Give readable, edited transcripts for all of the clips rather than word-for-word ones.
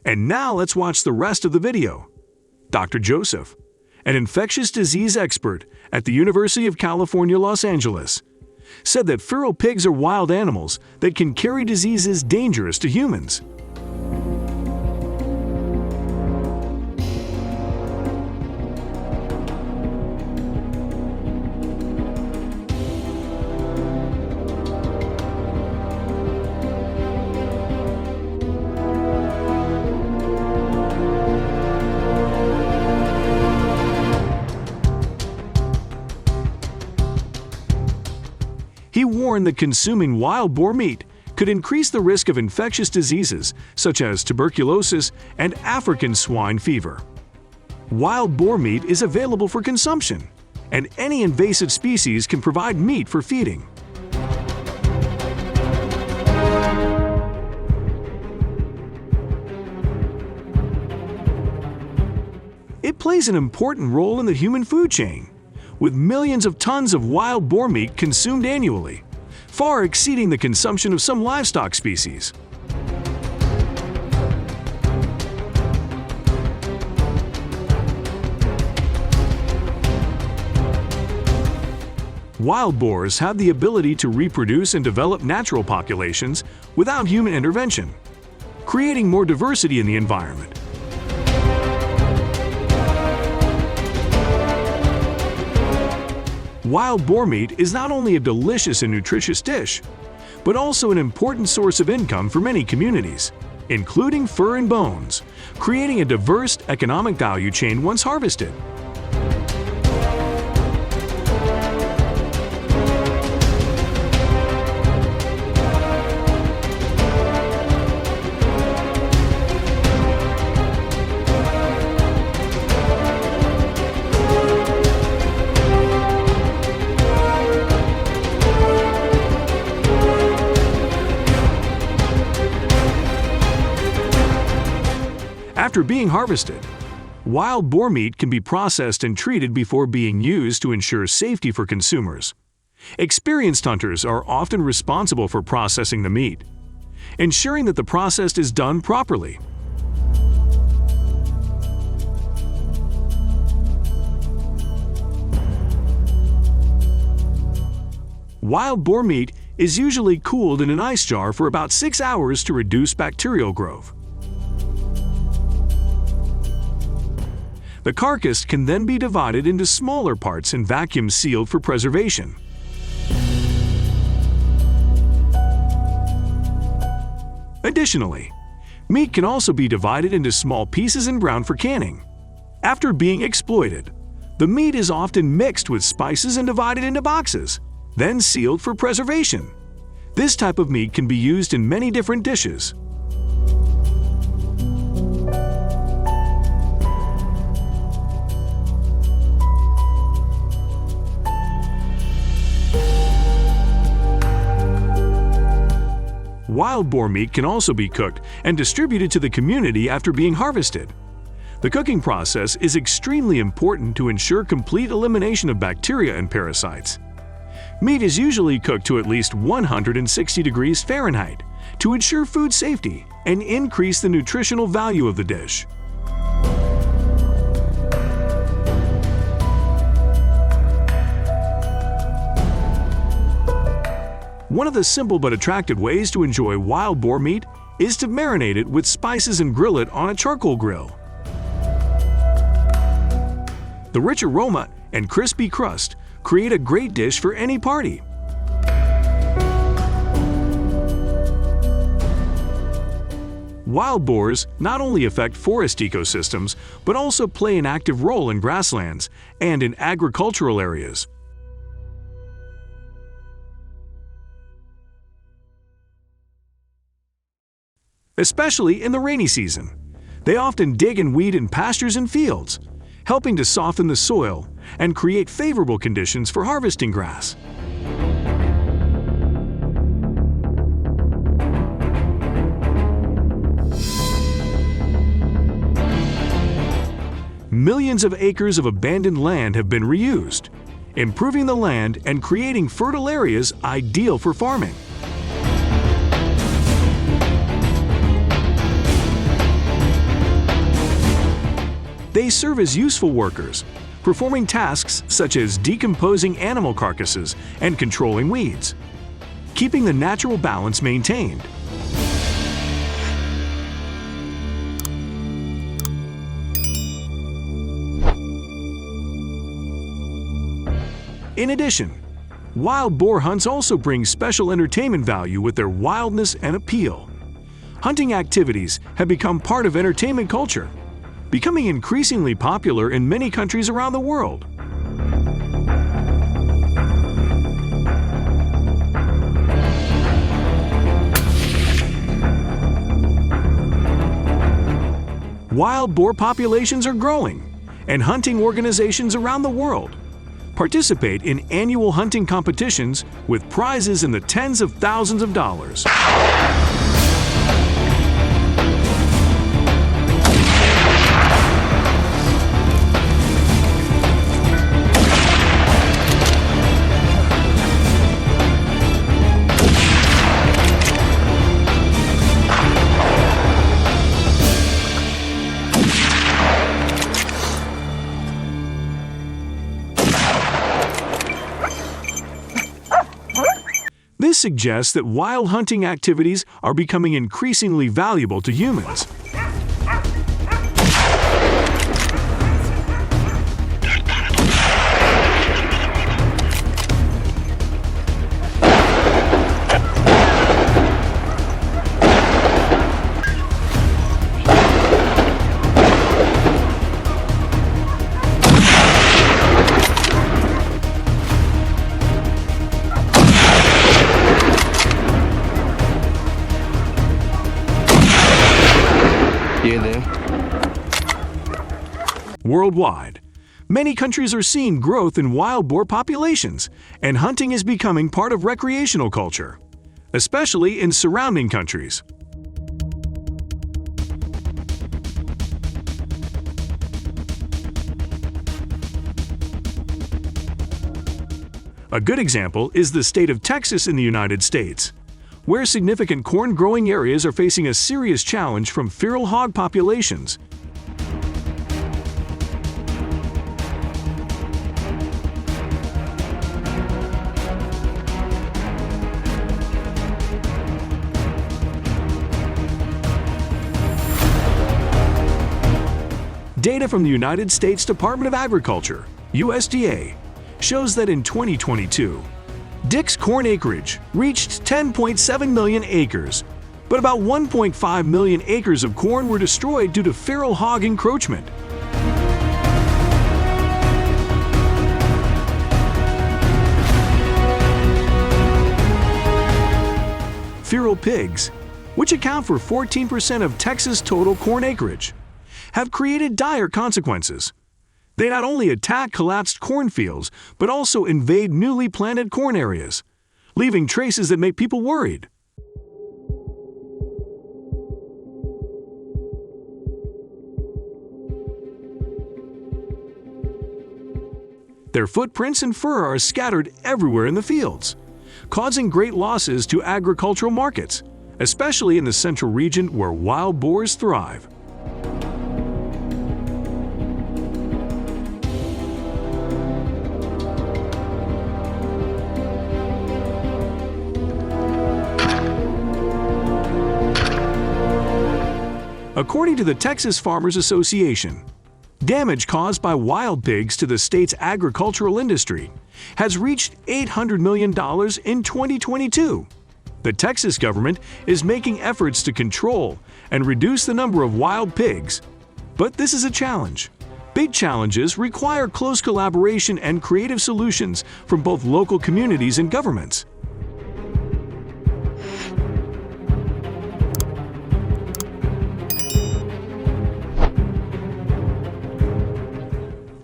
And now let's watch the rest of the video. Dr. Joseph, an infectious disease expert at the University of California, Los Angeles, said that feral pigs are wild animals that can carry diseases dangerous to humans. He warned that consuming wild boar meat could increase the risk of infectious diseases such as tuberculosis and African swine fever. Wild boar meat is available for consumption, and any invasive species can provide meat for feeding. It plays an important role in the human food chain, with millions of tons of wild boar meat consumed annually, far exceeding the consumption of some livestock species. Wild boars have the ability to reproduce and develop natural populations without human intervention, creating more diversity in the environment. Wild boar meat is not only a delicious and nutritious dish, but also an important source of income for many communities, including fur and bones, creating a diverse economic value chain once harvested. After being harvested, wild boar meat can be processed and treated before being used to ensure safety for consumers. Experienced hunters are often responsible for processing the meat, ensuring that the process is done properly. Wild boar meat is usually cooled in an ice jar for about 6 hours to reduce bacterial growth. The carcass can then be divided into smaller parts and vacuum sealed for preservation. Additionally, meat can also be divided into small pieces and browned for canning. After being exploited, the meat is often mixed with spices and divided into boxes, then sealed for preservation. This type of meat can be used in many different dishes. Wild boar meat can also be cooked and distributed to the community after being harvested. The cooking process is extremely important to ensure complete elimination of bacteria and parasites. Meat is usually cooked to at least 160 degrees Fahrenheit to ensure food safety and increase the nutritional value of the dish. One of the simple but attractive ways to enjoy wild boar meat is to marinate it with spices and grill it on a charcoal grill. The rich aroma and crispy crust create a great dish for any party. Wild boars not only affect forest ecosystems, but also play an active role in grasslands and in agricultural areas. Especially in the rainy season, they often dig and weed in pastures and fields, helping to soften the soil and create favorable conditions for harvesting grass. Millions of acres of abandoned land have been reused, improving the land and creating fertile areas ideal for farming. They serve as useful workers, performing tasks such as decomposing animal carcasses and controlling weeds, keeping the natural balance maintained. In addition, wild boar hunts also bring special entertainment value with their wildness and appeal. Hunting activities have become part of entertainment culture, becoming increasingly popular in many countries around the world. Wild boar populations are growing, and hunting organizations around the world participate in annual hunting competitions with prizes in the tens of thousands of dollars. This suggests that wild hunting activities are becoming increasingly valuable to humans. Worldwide, many countries are seeing growth in wild boar populations, and hunting is becoming part of recreational culture, especially in surrounding countries. A good example is the state of Texas in the United States, where significant corn-growing areas are facing a serious challenge from feral hog populations. Data from the United States Department of Agriculture, USDA, shows that in 2022, Dick's corn acreage reached 10.7 million acres, but about 1.5 million acres of corn were destroyed due to feral hog encroachment. Feral pigs, which account for 14% of Texas' total corn acreage, have created dire consequences. They not only attack collapsed cornfields, but also invade newly planted corn areas, leaving traces that make people worried. Their footprints and fur are scattered everywhere in the fields, causing great losses to agricultural markets, especially in the central region where wild boars thrive. According to the Texas Farmers Association, damage caused by wild pigs to the state's agricultural industry has reached $800 million in 2022. The Texas government is making efforts to control and reduce the number of wild pigs, but this is a challenge. Big challenges require close collaboration and creative solutions from both local communities and governments.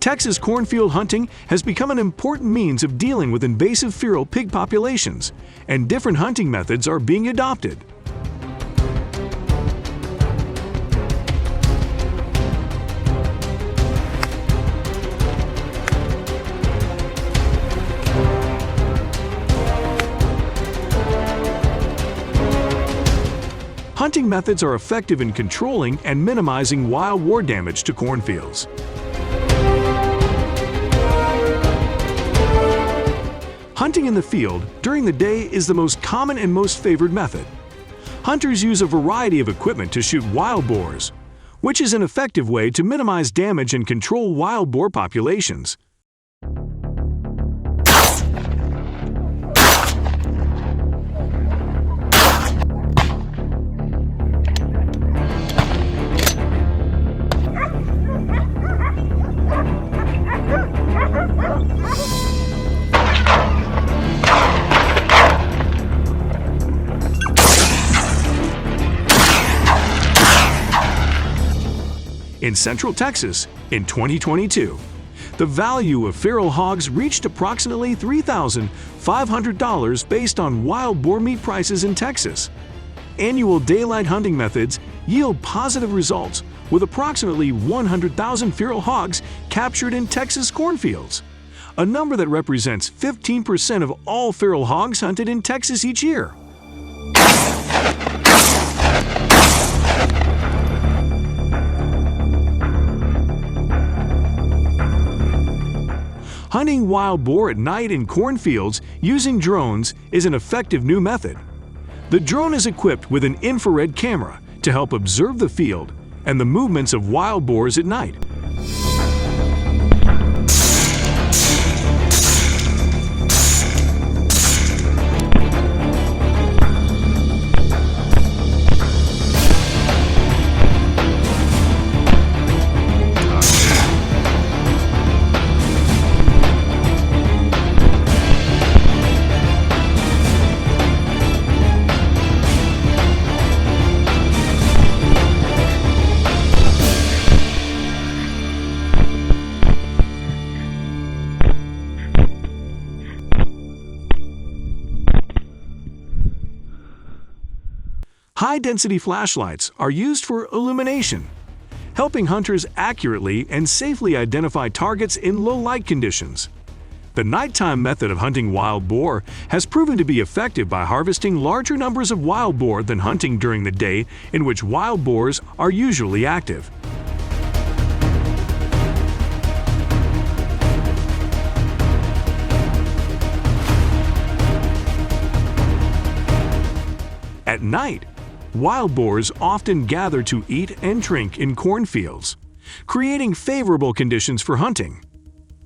Texas cornfield hunting has become an important means of dealing with invasive feral pig populations, and different hunting methods are being adopted. hunting methods are effective in controlling and minimizing wild boar damage to cornfields. Hunting in the field during the day is the most common and most favored method. Hunters use a variety of equipment to shoot wild boars, which is an effective way to minimize damage and control wild boar populations. In Central Texas, in 2022, the value of feral hogs reached approximately $3,500 based on wild boar meat prices in Texas. Annual daylight hunting methods yield positive results, with approximately 100,000 feral hogs captured in Texas cornfields, a number that represents 15% of all feral hogs hunted in Texas each year. Hunting wild boar at night in cornfields using drones is an effective new method. The drone is equipped with an infrared camera to help observe the field and the movements of wild boars at night. High-density flashlights are used for illumination, helping hunters accurately and safely identify targets in low light conditions. The nighttime method of hunting wild boar has proven to be effective by harvesting larger numbers of wild boar than hunting during the day, in which wild boars are usually active. At night, wild boars often gather to eat and drink in cornfields, creating favorable conditions for hunting.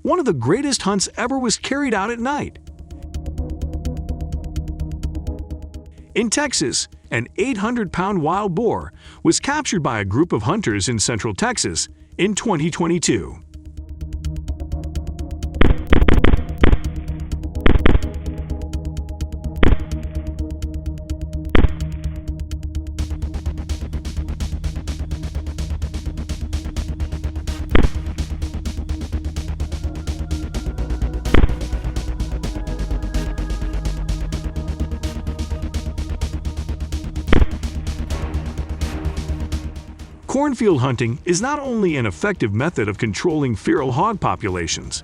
One of the greatest hunts ever was carried out at night. In Texas, an 800-pound wild boar was captured by a group of hunters in Central Texas in 2022. Cornfield hunting is not only an effective method of controlling feral hog populations,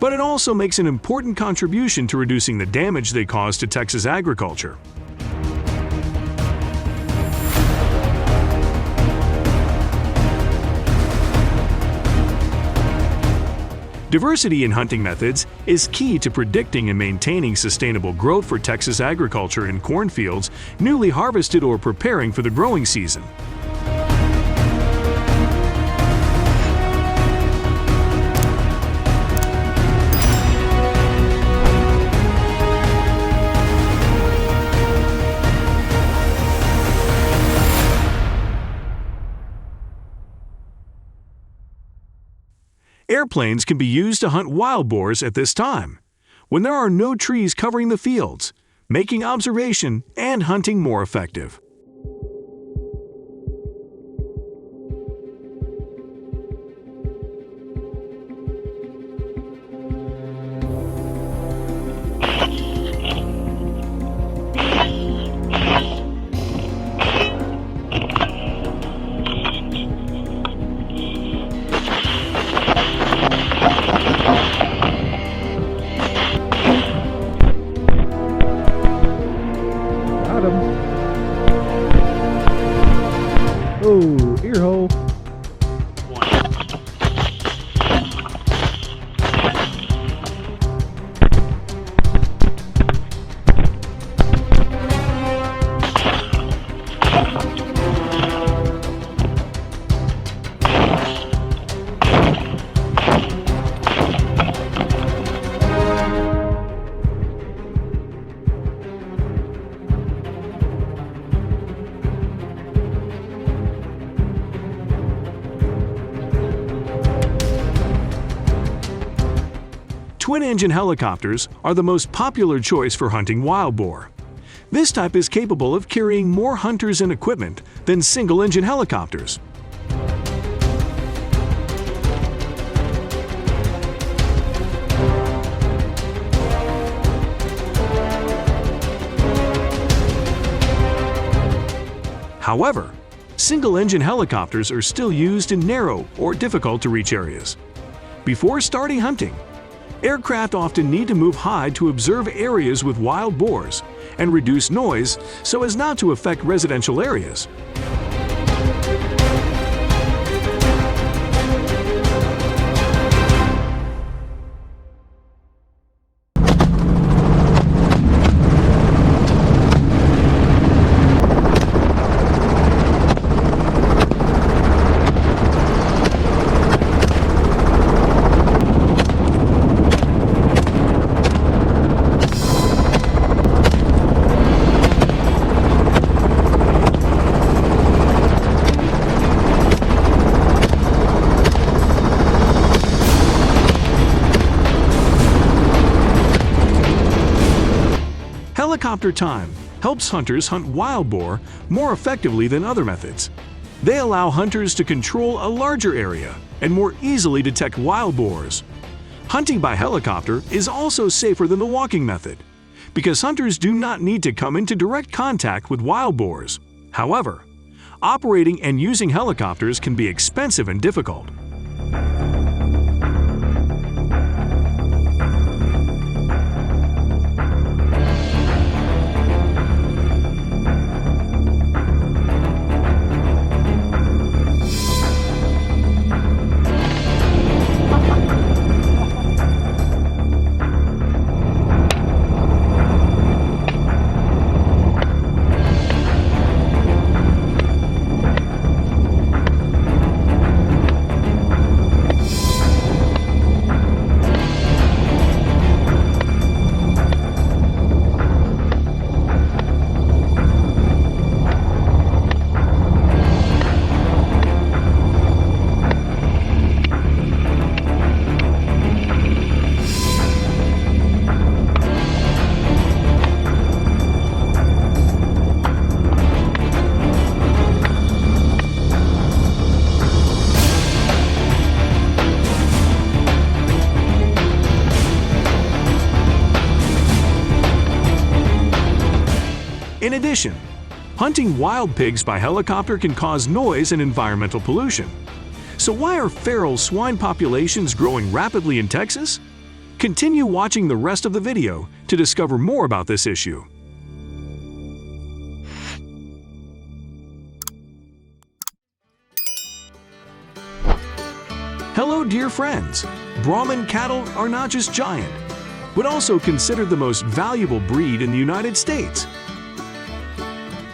but it also makes an important contribution to reducing the damage they cause to Texas agriculture. Diversity in hunting methods is key to predicting and maintaining sustainable growth for Texas agriculture in cornfields newly harvested or preparing for the growing season. Airplanes can be used to hunt wild boars at this time, when there are no trees covering the fields, making observation and hunting more effective. Twin-engine helicopters are the most popular choice for hunting wild boar. This type is capable of carrying more hunters and equipment than single-engine helicopters. However, single-engine helicopters are still used in narrow or difficult-to-reach areas. Before starting hunting, aircraft often need to move high to observe areas with wild boars and reduce noise so as not to affect residential areas. Helicopter time helps hunters hunt wild boar more effectively than other methods. They allow hunters to control a larger area and more easily detect wild boars. Hunting by helicopter is also safer than the walking method because hunters do not need to come into direct contact with wild boars. However, operating and using helicopters can be expensive and difficult. In addition, hunting wild pigs by helicopter can cause noise and environmental pollution. So why are feral swine populations growing rapidly in Texas? Continue watching the rest of the video to discover more about this issue. Hello, dear friends! Brahman cattle are not just giant, but also considered the most valuable breed in the United States.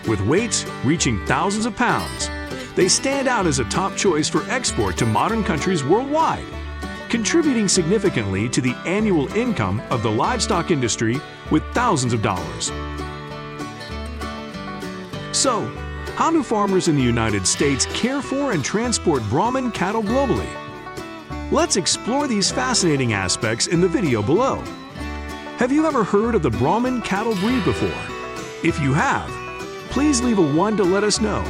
With weights reaching thousands of pounds, they stand out as a top choice for export to modern countries worldwide, contributing significantly to the annual income of the livestock industry with thousands of dollars. So, how do farmers in the United States care for and transport Brahman cattle globally? Let's explore these fascinating aspects in the video below. Have you ever heard of the Brahman cattle breed before? If you have, please leave a 1 to let us know.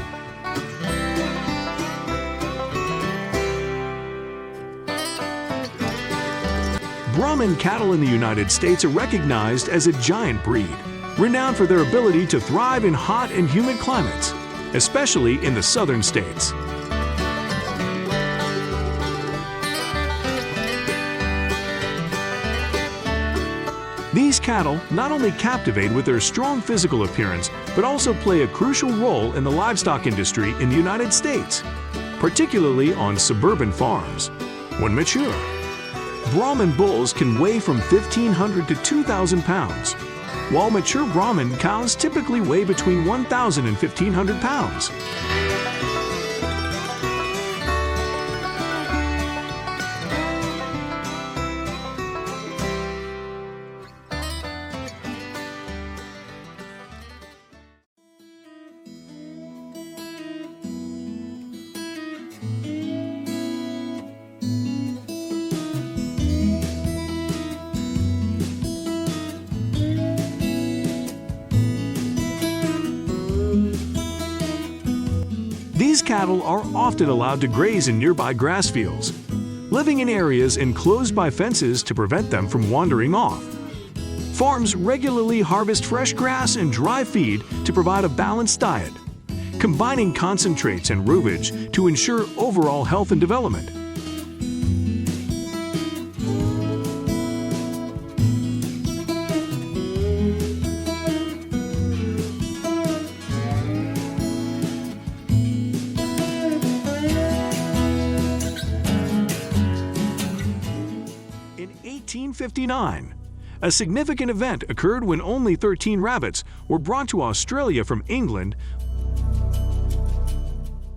Brahman cattle in the United States are recognized as a giant breed, renowned for their ability to thrive in hot and humid climates, especially in the southern states. These cattle not only captivate with their strong physical appearance, but also play a crucial role in the livestock industry in the United States, particularly on suburban farms. When mature, Brahman bulls can weigh from 1,500 to 2,000 pounds, while mature Brahman cows typically weigh between 1,000 and 1,500 pounds. These cattle are often allowed to graze in nearby grass fields, living in areas enclosed by fences to prevent them from wandering off. Farms regularly harvest fresh grass and dry feed to provide a balanced diet, combining concentrates and roughage to ensure overall health and development. In 1859, a significant event occurred when only 13 rabbits were brought to Australia from England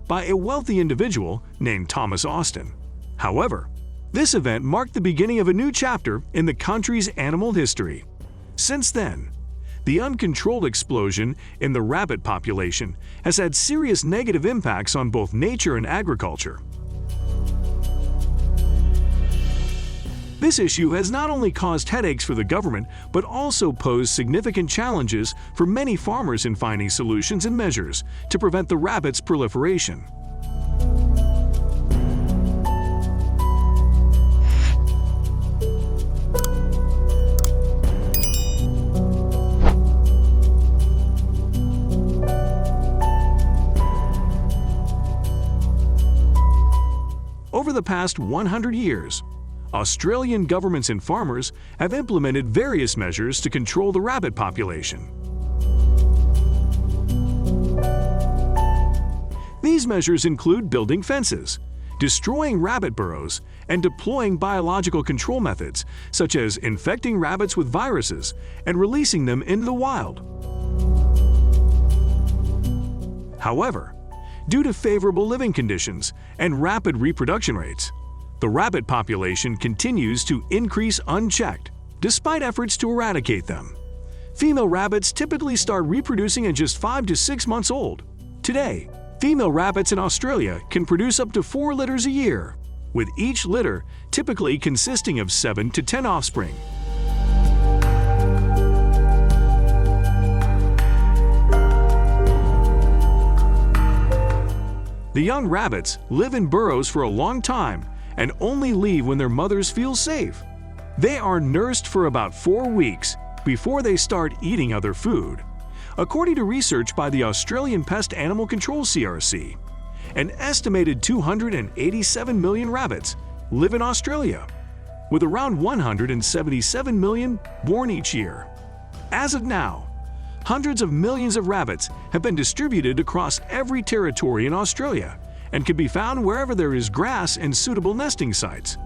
by a wealthy individual named Thomas Austin. However, this event marked the beginning of a new chapter in the country's animal history. Since then, the uncontrolled explosion in the rabbit population has had serious negative impacts on both nature and agriculture. This issue has not only caused headaches for the government, but also posed significant challenges for many farmers in finding solutions and measures to prevent the rabbit's proliferation. Over the past 100 years, Australian governments and farmers have implemented various measures to control the rabbit population. These measures include building fences, destroying rabbit burrows, and deploying biological control methods, such as infecting rabbits with viruses and releasing them into the wild. However, due to favorable living conditions and rapid reproduction rates, the rabbit population continues to increase unchecked, despite efforts to eradicate them. Female rabbits typically start reproducing at just 5 to 6 months old. Today, female rabbits in Australia can produce up to 4 litters a year, with each litter typically consisting of 7 to 10 offspring. The young rabbits live in burrows for a long time and only leave when their mothers feel safe. They are nursed for about 4 weeks before they start eating other food. According to research by the Australian Pest Animal Control CRC, an estimated 287 million rabbits live in Australia, with around 177 million born each year. As of now, hundreds of millions of rabbits have been distributed across every territory in Australia and can be found wherever there is grass and suitable nesting sites.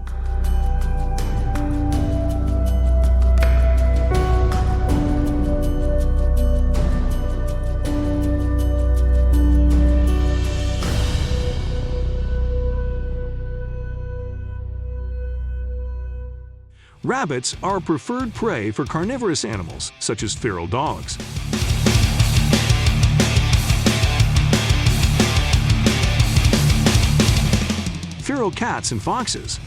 Rabbits are a preferred prey for carnivorous animals such as feral dogs. Feral cats and foxes.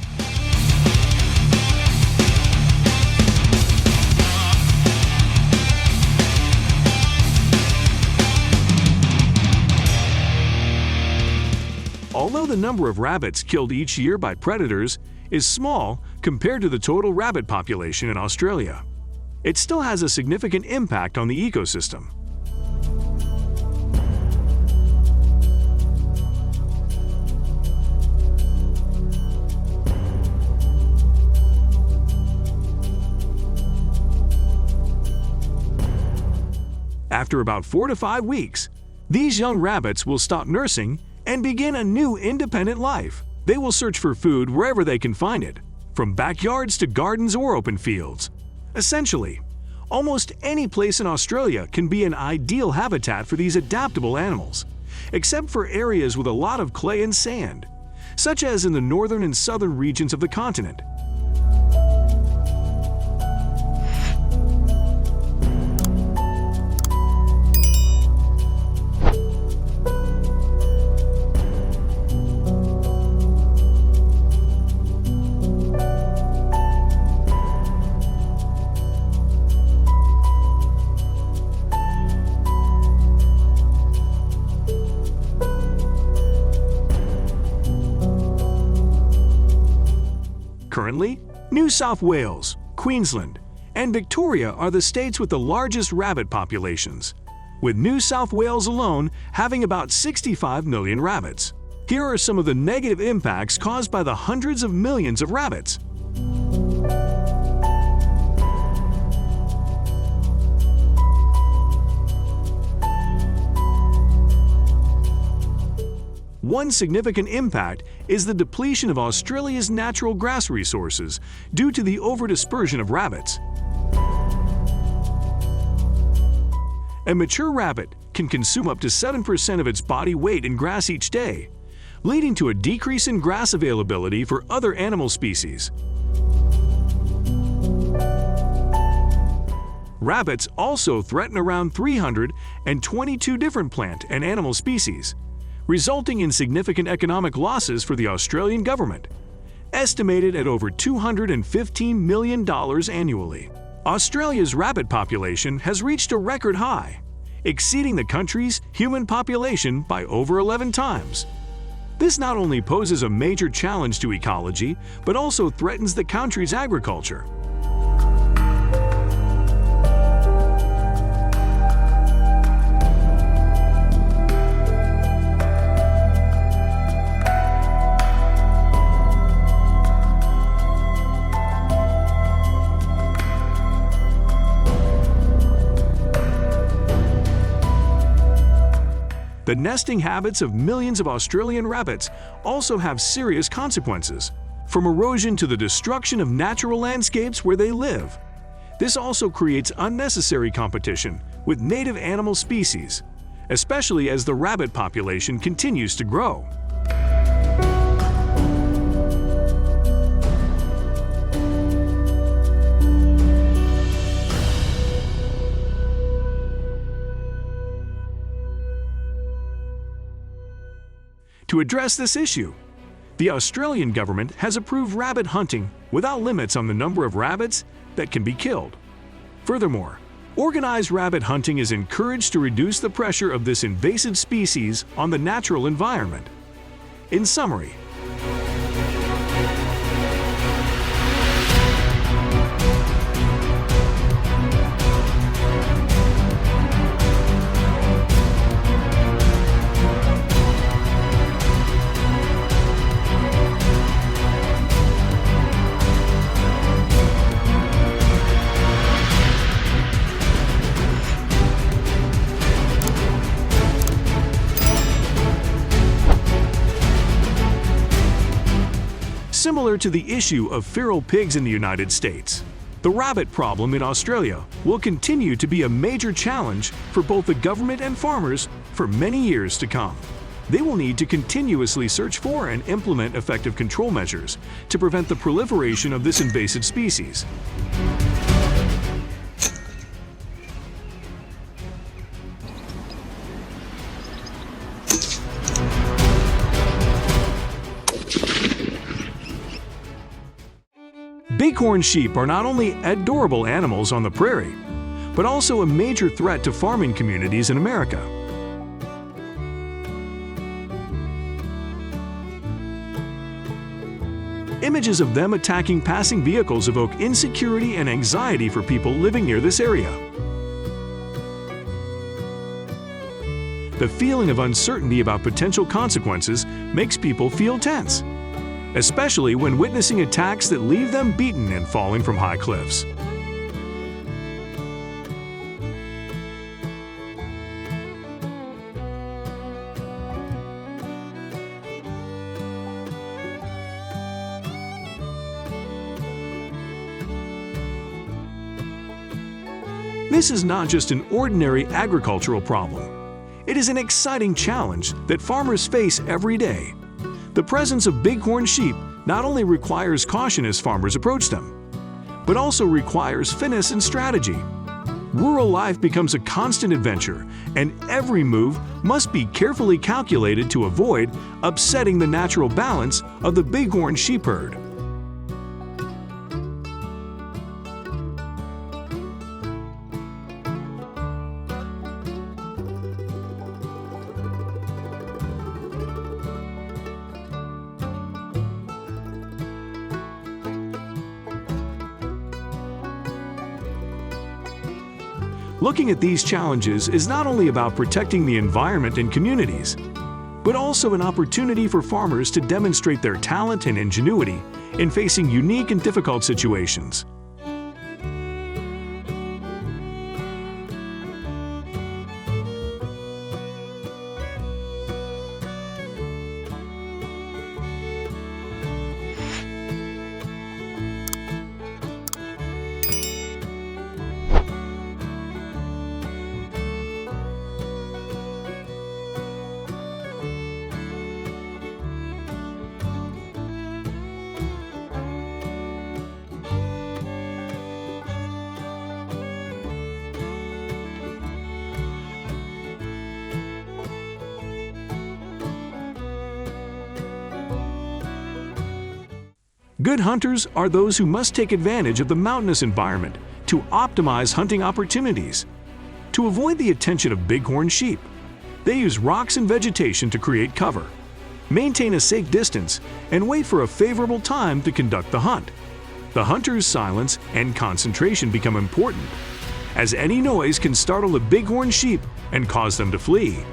Although the number of rabbits killed each year by predators is small compared to the total rabbit population in Australia, it still has a significant impact on the ecosystem. After about 4 to 5 weeks, these young rabbits will stop nursing and begin a new independent life. They will search for food wherever they can find it, from backyards to gardens or open fields. Essentially, almost any place in Australia can be an ideal habitat for these adaptable animals, except for areas with a lot of clay and sand, such as in the northern and southern regions of the continent. Currently, New South Wales, Queensland, and Victoria are the states with the largest rabbit populations, with New South Wales alone having about 65 million rabbits. Here are some of the negative impacts caused by the hundreds of millions of rabbits. One significant impact is the depletion of Australia's natural grass resources due to the overdispersion of rabbits. A mature rabbit can consume up to 7% of its body weight in grass each day, leading to a decrease in grass availability for other animal species. Rabbits also threaten around 322 different plant and animal species, resulting in significant economic losses for the Australian government, estimated at over $215 million annually. Australia's rabbit population has reached a record high, exceeding the country's human population by over 11 times. This not only poses a major challenge to ecology, but also threatens the country's agriculture. The nesting habits of millions of Australian rabbits also have serious consequences, from erosion to the destruction of natural landscapes where they live. This also creates unnecessary competition with native animal species, especially as the rabbit population continues to grow. To address this issue, the Australian government has approved rabbit hunting without limits on the number of rabbits that can be killed. Furthermore, organized rabbit hunting is encouraged to reduce the pressure of this invasive species on the natural environment. In summary, similar to the issue of feral pigs in the United States, the rabbit problem in Australia will continue to be a major challenge for both the government and farmers for many years to come. They will need to continuously search for and implement effective control measures to prevent the proliferation of this invasive species. Bighorn sheep are not only adorable animals on the prairie, but also a major threat to farming communities in America. Images of them attacking passing vehicles evoke insecurity and anxiety for people living near this area. The feeling of uncertainty about potential consequences makes people feel tense, especially when witnessing attacks that leave them beaten and falling from high cliffs. This is not just an ordinary agricultural problem. It is an exciting challenge that farmers face every day. The presence of bighorn sheep not only requires caution as farmers approach them, but also requires finesse and strategy. Rural life becomes a constant adventure, and every move must be carefully calculated to avoid upsetting the natural balance of the bighorn sheep herd. Looking at these challenges is not only about protecting the environment and communities, but also an opportunity for farmers to demonstrate their talent and ingenuity in facing unique and difficult situations. Good hunters are those who must take advantage of the mountainous environment to optimize hunting opportunities. To avoid the attention of bighorn sheep, they use rocks and vegetation to create cover, maintain a safe distance, and wait for a favorable time to conduct the hunt. The hunter's silence and concentration become important, as any noise can startle a bighorn sheep and cause them to flee.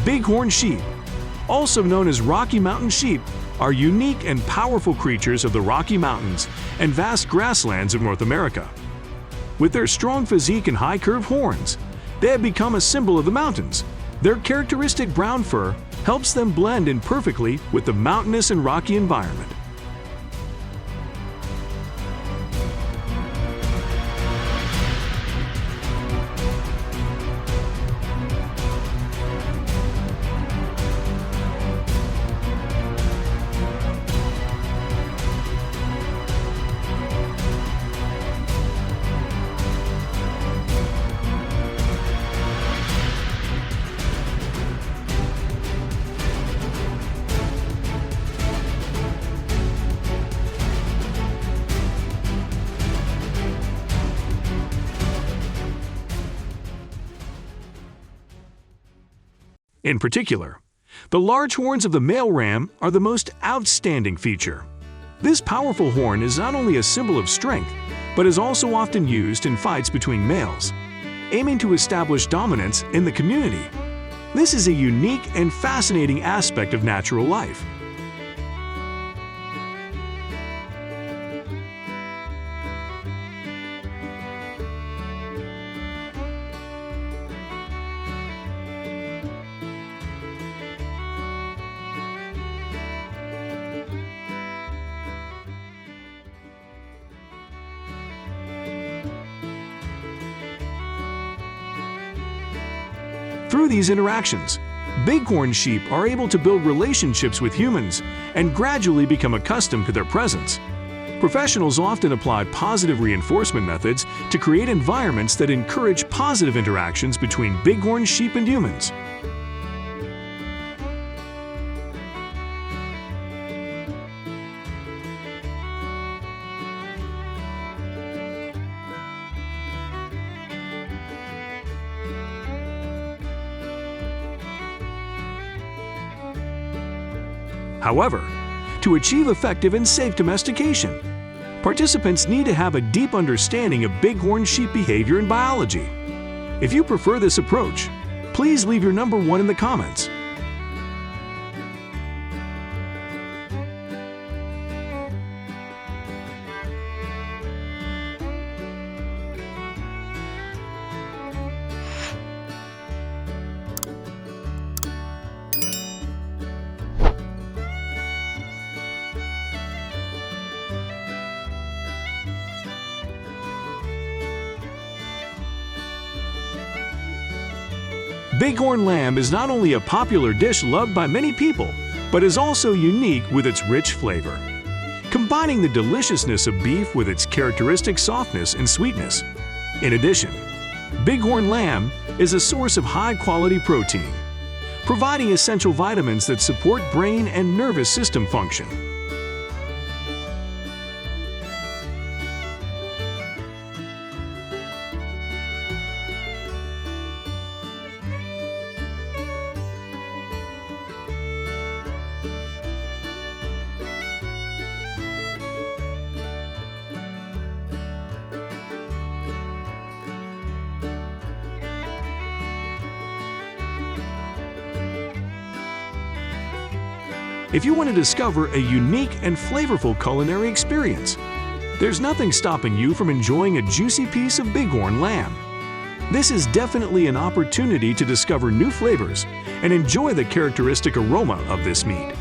Bighorn sheep, also known as Rocky Mountain sheep, are unique and powerful creatures of the Rocky Mountains and vast grasslands of North America. With their strong physique and high curved horns, they have become a symbol of the mountains. Their characteristic brown fur helps them blend in perfectly with the mountainous and rocky environment. In particular, the large horns of the male ram are the most outstanding feature. This powerful horn is not only a symbol of strength, but is also often used in fights between males, aiming to establish dominance in the community. This is a unique and fascinating aspect of natural life. Through these interactions, bighorn sheep are able to build relationships with humans and gradually become accustomed to their presence. Professionals often apply positive reinforcement methods to create environments that encourage positive interactions between bighorn sheep and humans. However, to achieve effective and safe domestication, participants need to have a deep understanding of bighorn sheep behavior and biology. If you prefer this approach, please leave your number 1 in the comments. Bighorn lamb is not only a popular dish loved by many people, but is also unique with its rich flavor, combining the deliciousness of beef with its characteristic softness and sweetness. In addition, bighorn lamb is a source of high-quality protein, providing essential vitamins that support brain and nervous system function. if you want to discover a unique and flavorful culinary experience. There's nothing stopping you from enjoying a juicy piece of bighorn lamb. This is definitely an opportunity to discover new flavors and enjoy the characteristic aroma of this meat.